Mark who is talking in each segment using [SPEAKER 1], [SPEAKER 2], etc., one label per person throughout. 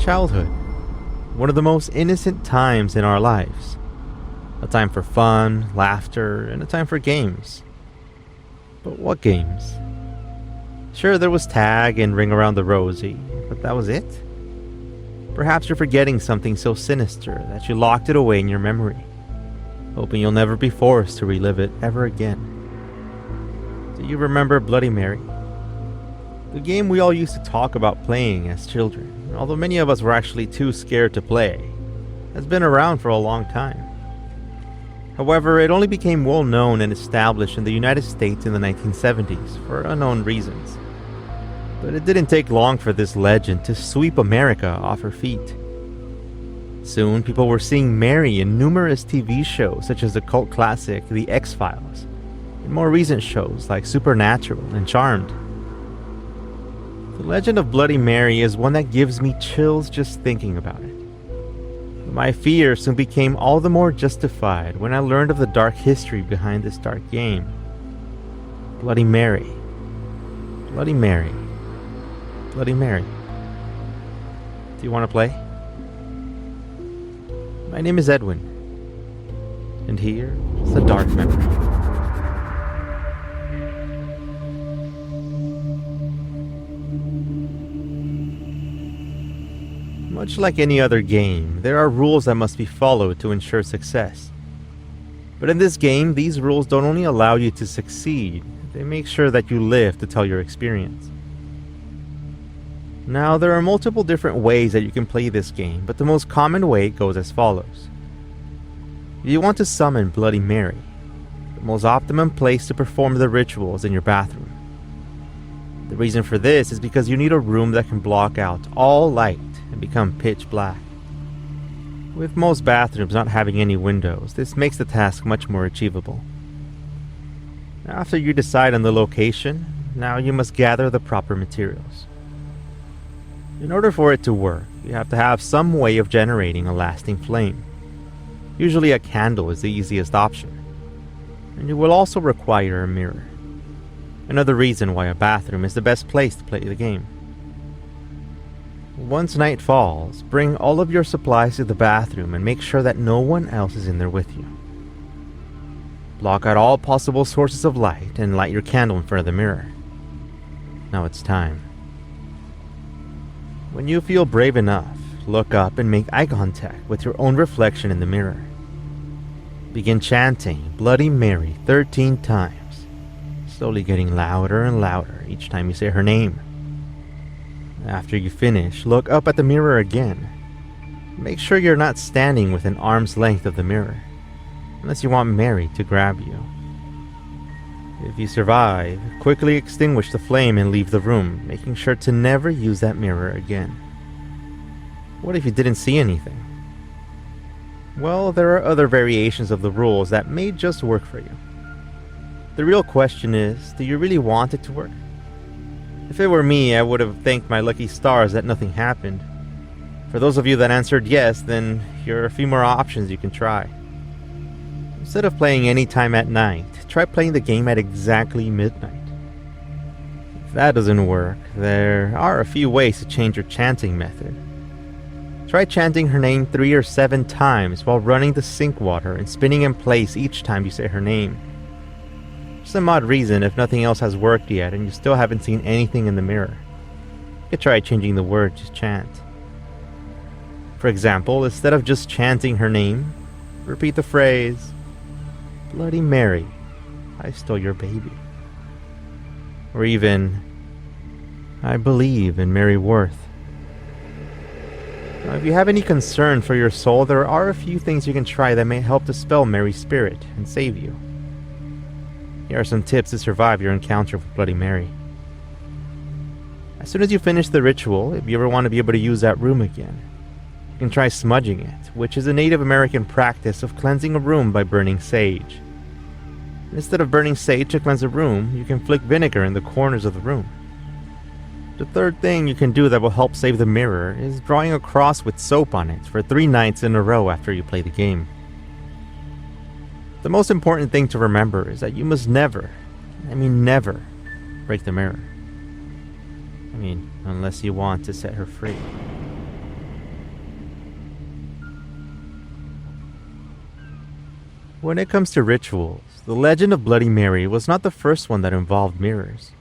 [SPEAKER 1] Childhood, one of the most innocent times in our lives. A time for fun, laughter, and a time for games. But what games? Sure, there was tag and ring around the rosy, but that was it? Perhaps you're forgetting something so sinister that you locked it away in your memory, hoping you'll never be forced to relive it ever again. Do you remember Bloody Mary? The game we all used to talk about playing as children, although many of us were actually too scared to play, has been around for a long time. However, it only became well known and established in the United States in the 1970s for unknown reasons. But it didn't take long for this legend to sweep America off her feet. Soon, people were seeing Mary in numerous TV shows such as the cult classic The X-Files, and more recent shows like Supernatural and Charmed. The legend of Bloody Mary is one that gives me chills just thinking about it. My fear soon became all the more justified when I learned of the dark history behind this dark game. Bloody Mary. Bloody Mary. Bloody Mary. Do you want to play? My name is Edwin, and here is a dark memory. Much like any other game, there are rules that must be followed to ensure success. But in this game, these rules don't only allow you to succeed, they make sure that you live to tell your experience. Now, there are multiple different ways that you can play this game, but the most common way goes as follows. You want to summon Bloody Mary. The most optimum place to perform the ritual is in your bathroom. The reason for this is because you need a room that can block out all light and become pitch black. With most bathrooms not having any windows, this makes the task much more achievable. After you decide on the location, now you must gather the proper materials. In order for it to work, you have to have some way of generating a lasting flame. Usually a candle is the easiest option, and you will also require a mirror. Another reason why a bathroom is the best place to play the game. Once night falls, bring all of your supplies to the bathroom and make sure that no one else is in there with you. Block out all possible sources of light and light your candle in front of the mirror. Now it's time. When you feel brave enough, look up and make eye contact with your own reflection in the mirror. Begin chanting Bloody Mary 13 times, slowly getting louder and louder each time you say her name. After you finish, look up at the mirror again. Make sure you're not standing within arm's length of the mirror, unless you want Mary to grab you. If you survive, quickly extinguish the flame and leave the room, making sure to never use that mirror again. What if you didn't see anything? Well, there are other variations of the rules that may just work for you. The real question is, do you really want it to work? If it were me, I would have thanked my lucky stars that nothing happened. For those of you that answered yes, then here are a few more options you can try. Instead of playing any time at night, try playing the game at exactly midnight. If that doesn't work, there are a few ways to change your chanting method. Try chanting her name 3 or 7 times while running the sink water and spinning in place each time you say her name. For some odd reason, if nothing else has worked yet and you still haven't seen anything in the mirror, you could try changing the word to chant. For example, instead of just chanting her name, repeat the phrase, Bloody Mary, I stole your baby. Or even, I believe in Mary Worth. Now, if you have any concern for your soul, there are a few things you can try that may help dispel Mary's spirit and save you. Here are some tips to survive your encounter with Bloody Mary. As soon as you finish the ritual, if you ever want to be able to use that room again, you can try smudging it, which is a Native American practice of cleansing a room by burning sage. Instead of burning sage to cleanse a room, you can flick vinegar in the corners of the room. The third thing you can do that will help save the mirror is drawing a cross with soap on it for 3 nights in a row after you play the game. The most important thing to remember is that you must never, never, break the mirror. Unless you want to set her free. When it comes to rituals, the legend of Bloody Mary was not the first one that involved mirrors.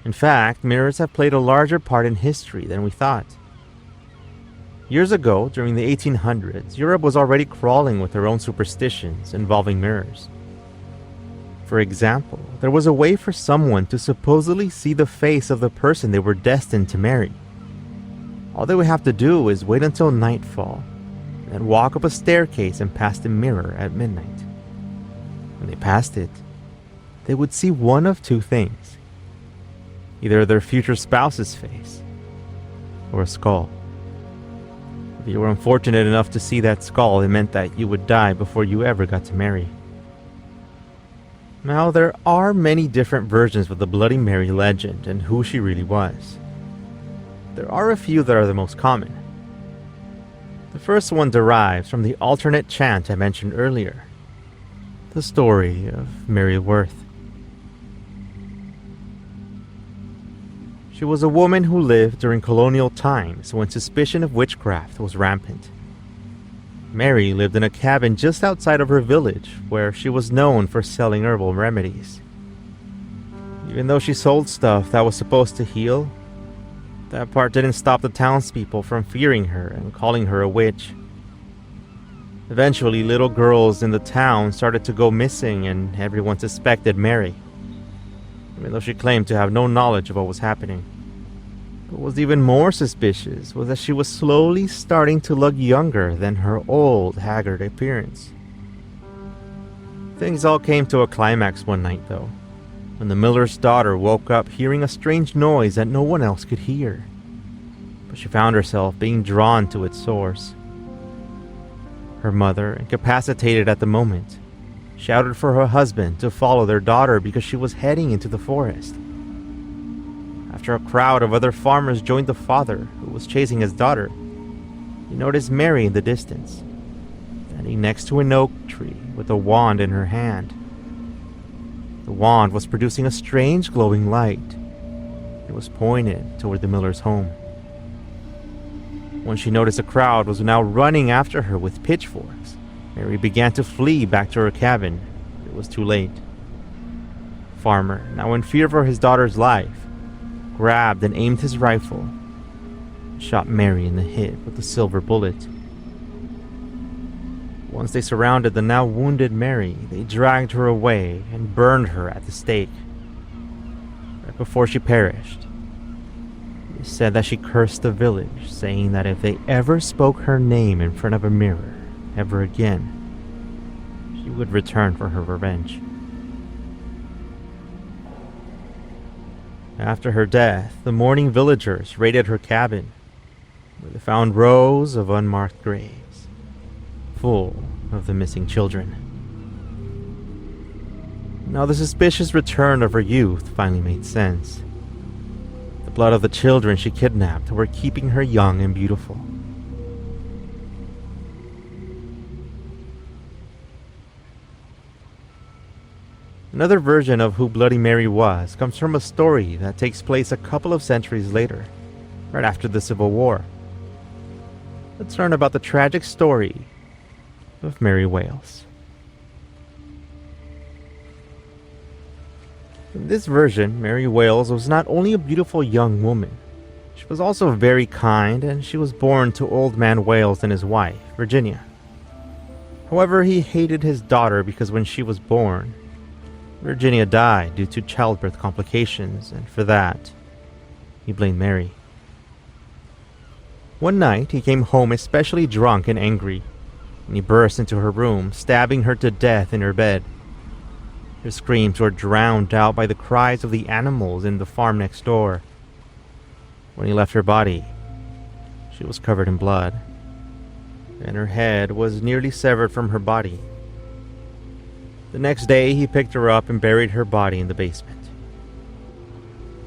[SPEAKER 1] In fact, mirrors have played a larger part in history than we thought. Years ago, during the 1800s, Europe was already crawling with their own superstitions involving mirrors. For example, there was a way for someone to supposedly see the face of the person they were destined to marry. All they would have to do is wait until nightfall, and walk up a staircase and past a mirror at midnight. When they passed it, they would see one of two things: either their future spouse's face, or a skull. If you were unfortunate enough to see that skull, it meant that you would die before you ever got to marry. Now, there are many different versions of the Bloody Mary legend and who she really was. There are a few that are the most common. The first one derives from the alternate chant I mentioned earlier, the story of Mary Worth. She was a woman who lived during colonial times when suspicion of witchcraft was rampant. Mary lived in a cabin just outside of her village where she was known for selling herbal remedies. Even though she sold stuff that was supposed to heal, that part didn't stop the townspeople from fearing her and calling her a witch. Eventually, little girls in the town started to go missing and everyone suspected Mary, even though she claimed to have no knowledge of what was happening. What was even more suspicious was that she was slowly starting to look younger than her old, haggard appearance. Things all came to a climax one night, though, when the miller's daughter woke up hearing a strange noise that no one else could hear. But she found herself being drawn to its source. Her mother, incapacitated at the moment, shouted for her husband to follow their daughter because she was heading into the forest. After a crowd of other farmers joined the father, who was chasing his daughter, he noticed Mary in the distance, standing next to an oak tree with a wand in her hand. The wand was producing a strange glowing light. It was pointed toward the miller's home. When she noticed a crowd was now running after her with pitchforks, Mary began to flee back to her cabin. It was too late. The farmer, now in fear for his daughter's life, grabbed and aimed his rifle and shot Mary in the hip with a silver bullet. Once they surrounded the now wounded Mary, they dragged her away and burned her at the stake. Right before she perished, they said that she cursed the village, saying that if they ever spoke her name in front of a mirror ever again, she would return for her revenge. After her death, the mourning villagers raided her cabin, where they found rows of unmarked graves, full of the missing children. Now the suspicious return of her youth finally made sense. The blood of the children she kidnapped were keeping her young and beautiful. Another version of who Bloody Mary was comes from a story that takes place a couple of centuries later, right after the Civil War. Let's learn about the tragic story of Mary Wales. In this version, Mary Wales was not only a beautiful young woman, she was also very kind, and she was born to Old Man Wales and his wife, Virginia. However, he hated his daughter because when she was born, Virginia died due to childbirth complications, and for that, he blamed Mary. One night, he came home especially drunk and angry, and he burst into her room, stabbing her to death in her bed. Her screams were drowned out by the cries of the animals in the farm next door. When he left her body, she was covered in blood, and her head was nearly severed from her body. The next day, he picked her up and buried her body in the basement.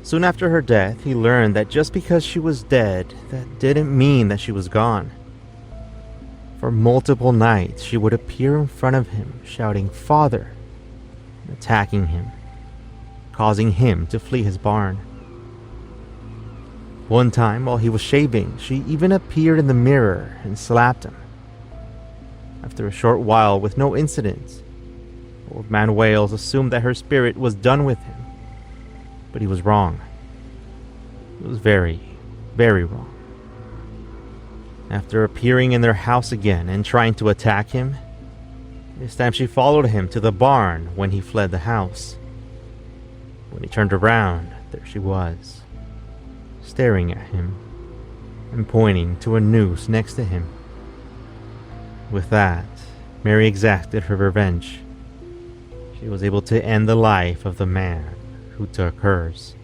[SPEAKER 1] Soon after her death, he learned that just because she was dead, that didn't mean that she was gone. For multiple nights, she would appear in front of him, shouting, "Father," and attacking him, causing him to flee his barn. One time, while he was shaving, she even appeared in the mirror and slapped him. After a short while with no incidents, Old Man Wales assumed that her spirit was done with him. But he was wrong. He was very, very wrong. After appearing in their house again and trying to attack him, this time she followed him to the barn when he fled the house. When he turned around, there she was, staring at him and pointing to a noose next to him. With that, Mary exacted her revenge. She was able to end the life of the man who took hers.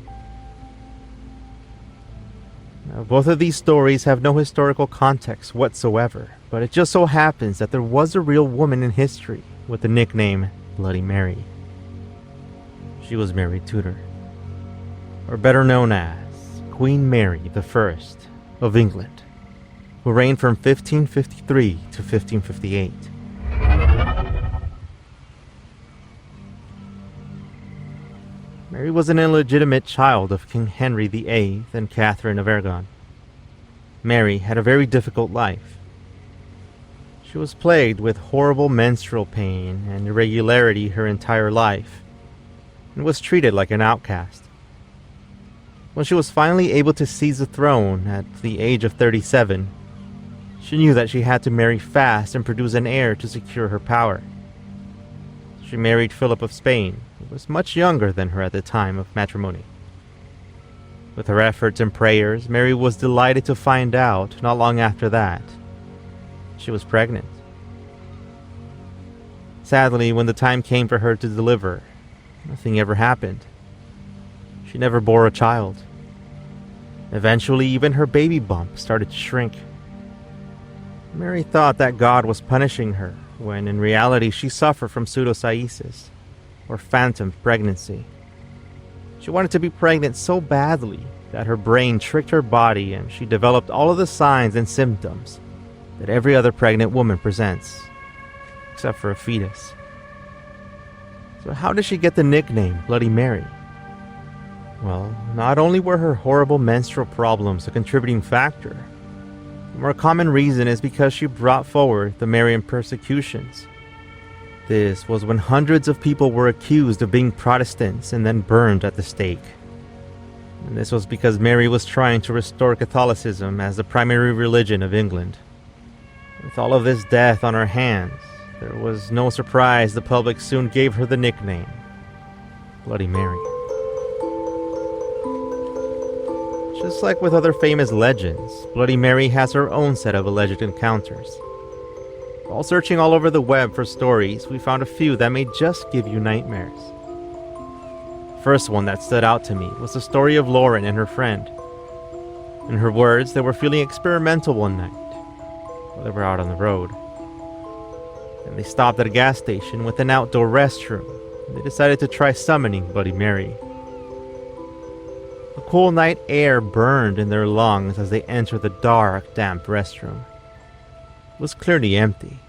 [SPEAKER 1] Now, both of these stories have no historical context whatsoever, but it just so happens that there was a real woman in history with the nickname Bloody Mary. She was Mary Tudor, or better known as Queen Mary I of England, who reigned from 1553 to 1558. Mary was an illegitimate child of King Henry VIII and Catherine of Aragon. Mary had a very difficult life. She was plagued with horrible menstrual pain and irregularity her entire life, and was treated like an outcast. When she was finally able to seize the throne at the age of 37, she knew that she had to marry fast and produce an heir to secure her power. She married Philip of Spain, who was much younger than her at the time of matrimony. With her efforts and prayers, Mary was delighted to find out, not long after that, she was pregnant. Sadly, when the time came for her to deliver, nothing ever happened. She never bore a child. Eventually, even her baby bump started to shrink. Mary thought that God was punishing her, when in reality she suffered from pseudocyesis, or phantom pregnancy. She wanted to be pregnant so badly that her brain tricked her body and she developed all of the signs and symptoms that every other pregnant woman presents, except for a fetus. So how did she get the nickname Bloody Mary? Well, not only were her horrible menstrual problems a contributing factor, the more common reason is because she brought forward the Marian persecutions. This was when hundreds of people were accused of being Protestants and then burned at the stake. And this was because Mary was trying to restore Catholicism as the primary religion of England. With all of this death on her hands, there was no surprise the public soon gave her the nickname Bloody Mary. Just like with other famous legends, Bloody Mary has her own set of alleged encounters. While searching all over the web for stories, we found a few that may just give you nightmares. The first one that stood out to me was the story of Lauren and her friend. In her words, they were feeling experimental one night while they were out on the road. And they stopped at a gas station with an outdoor restroom. They decided to try summoning Bloody Mary. The cool night air burned in their lungs as they entered the dark, damp restroom. It was clearly empty.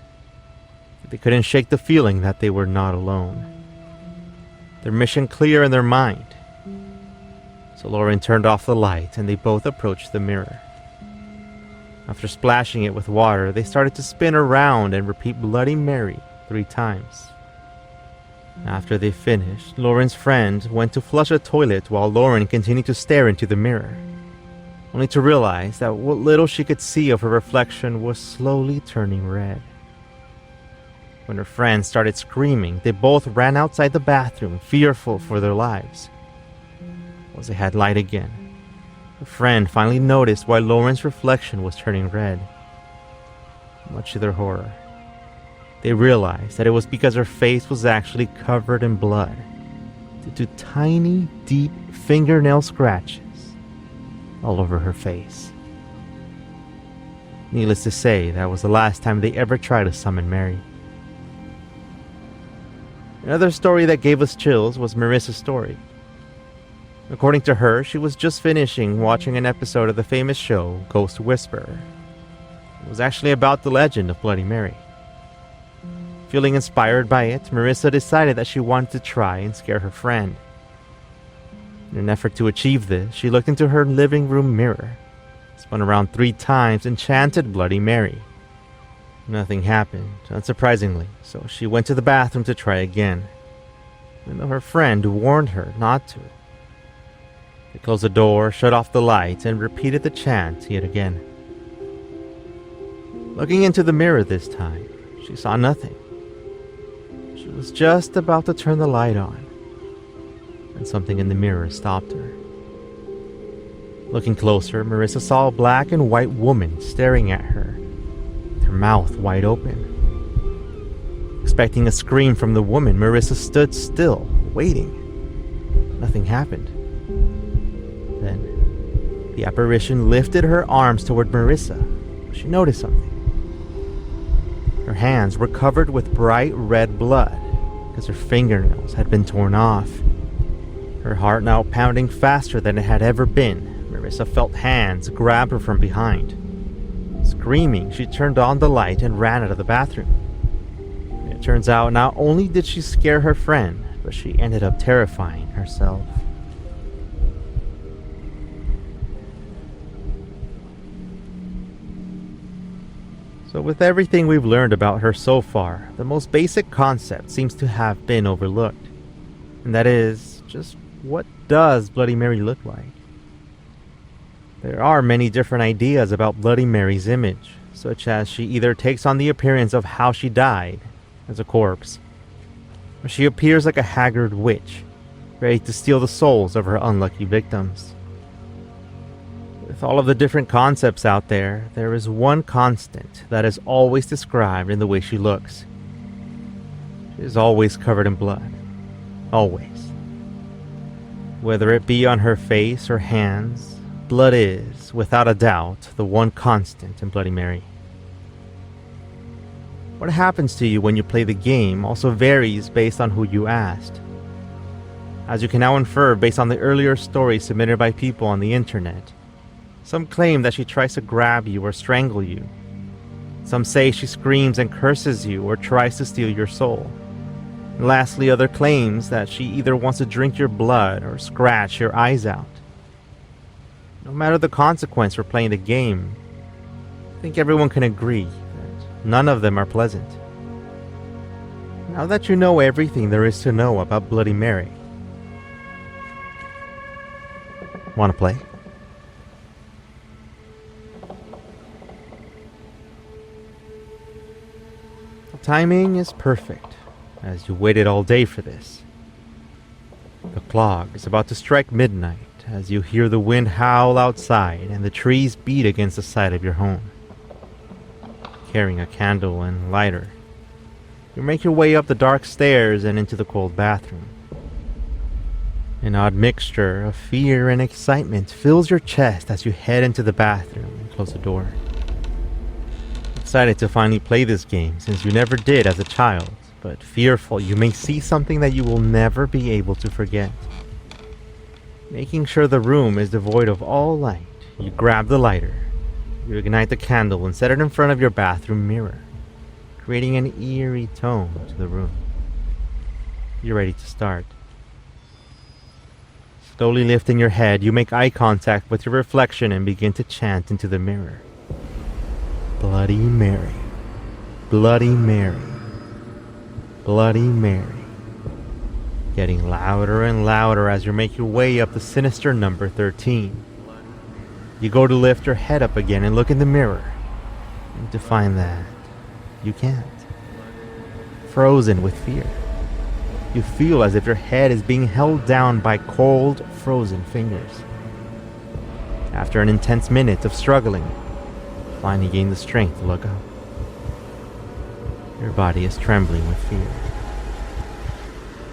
[SPEAKER 1] They couldn't shake the feeling that they were not alone. Their mission clear in their mind. So Lauren turned off the light and they both approached the mirror. After splashing it with water, they started to spin around and repeat Bloody Mary 3 times. After they finished, Lauren's friend went to flush a toilet while Lauren continued to stare into the mirror, only to realize that what little she could see of her reflection was slowly turning red. When her friend started screaming, they both ran outside the bathroom, fearful for their lives. Once they had light again, her friend finally noticed why Lauren's reflection was turning red. Much to their horror, they realized that it was because her face was actually covered in blood due to tiny, deep fingernail scratches all over her face. Needless to say, that was the last time they ever tried to summon Mary. Another story that gave us chills was Marissa's story. According to her, she was just finishing watching an episode of the famous show Ghost Whisperer. It was actually about the legend of Bloody Mary. Feeling inspired by it, Marissa decided that she wanted to try and scare her friend. In an effort to achieve this, she looked into her living room mirror, spun around 3 times, and chanted Bloody Mary. Nothing happened, unsurprisingly, so she went to the bathroom to try again, even though her friend warned her not to. They closed the door, shut off the lights, and repeated the chant yet again. Looking into the mirror this time, she saw nothing. She was just about to turn the light on, and something in the mirror stopped her. Looking closer, Marissa saw a black and white woman staring at her, with her mouth wide open. Expecting a scream from the woman, Marissa stood still, waiting. Nothing happened. Then, the apparition lifted her arms toward Marissa. She noticed something. Her hands were covered with bright red blood, because her fingernails had been torn off. Her heart now pounding faster than it had ever been, Marissa felt hands grab her from behind. Screaming, she turned on the light and ran out of the bathroom. It turns out not only did she scare her friend, but she ended up terrifying herself. So with everything we've learned about her so far, the most basic concept seems to have been overlooked. And that is, just what does Bloody Mary look like? There are many different ideas about Bloody Mary's image, such as she either takes on the appearance of how she died, as a corpse, or she appears like a haggard witch, ready to steal the souls of her unlucky victims. With all of the different concepts out there, there is one constant that is always described in the way she looks. She is always covered in blood. Always. Whether it be on her face or hands, blood is, without a doubt, the one constant in Bloody Mary. What happens to you when you play the game also varies based on who you asked. As you can now infer based on the earlier stories submitted by people on the internet, some claim that she tries to grab you or strangle you. Some say she screams and curses you or tries to steal your soul. And lastly, other claims that she either wants to drink your blood or scratch your eyes out. No matter the consequence for playing the game, I think everyone can agree that none of them are pleasant. Now that you know everything there is to know about Bloody Mary, want to play? The timing is perfect, as you waited all day for this. The clock is about to strike midnight as you hear the wind howl outside and the trees beat against the side of your home. Carrying a candle and lighter, you make your way up the dark stairs and into the cold bathroom. An odd mixture of fear and excitement fills your chest as you head into the bathroom and close the door. Excited to finally play this game since you never did as a child, but fearful you may see something that you will never be able to forget. Making sure the room is devoid of all light, you grab the lighter, you ignite the candle and set it in front of your bathroom mirror, creating an eerie tone to the room. You're ready to start. Slowly lifting your head, you make eye contact with your reflection and begin to chant into the mirror. Bloody Mary, Bloody Mary, Bloody Mary. Getting louder and louder as you make your way up the sinister number 13. You go to lift your head up again and look in the mirror, and to find that you can't. Frozen with fear. You feel as if your head is being held down by cold, frozen fingers. After an intense minute of struggling, finally gain the strength to look up. Your body is trembling with fear.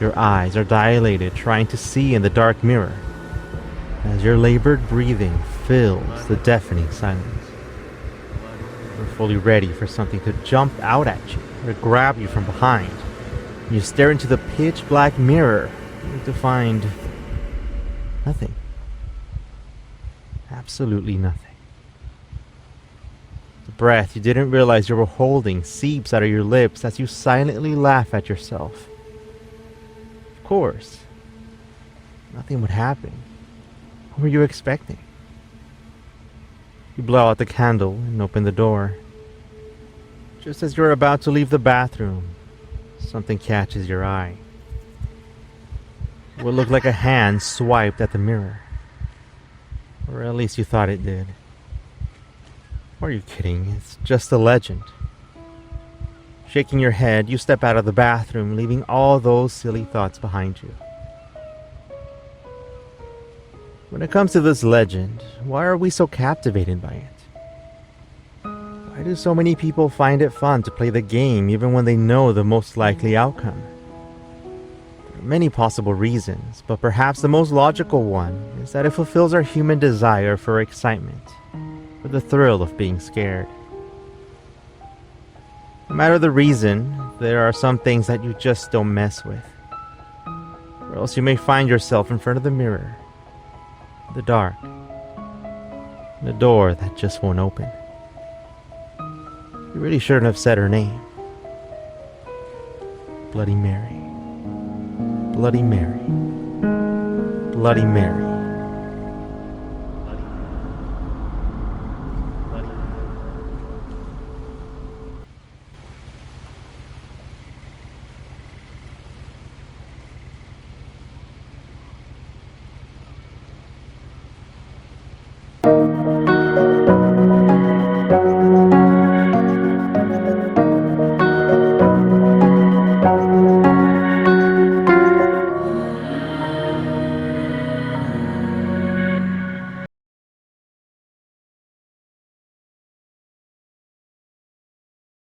[SPEAKER 1] Your eyes are dilated, trying to see in the dark mirror, as your labored breathing fills the deafening silence. You're fully ready for something to jump out at you or grab you from behind. You stare into the pitch black mirror, only to find nothing. Absolutely nothing. The breath you didn't realize you were holding seeps out of your lips as you silently laugh at yourself. Of course, nothing would happen. What were you expecting? You blow out the candle and open the door. Just as you're about to leave the bathroom, something catches your eye. What looked like a hand swiped at the mirror. Or at least you thought it did. Are you kidding? It's just a legend. Shaking your head, you step out of the bathroom, leaving all those silly thoughts behind you. When it comes to this legend, why are we so captivated by it? Why do so many people find it fun to play the game even when they know the most likely outcome? There are many possible reasons, but perhaps the most logical one is that it fulfills our human desire for excitement, for the thrill of being scared. No matter the reason, there are some things that you just don't mess with. Or else you may find yourself in front of the mirror, the dark, the door that just won't open. You really shouldn't have said her name. Bloody Mary. Bloody Mary. Bloody Mary.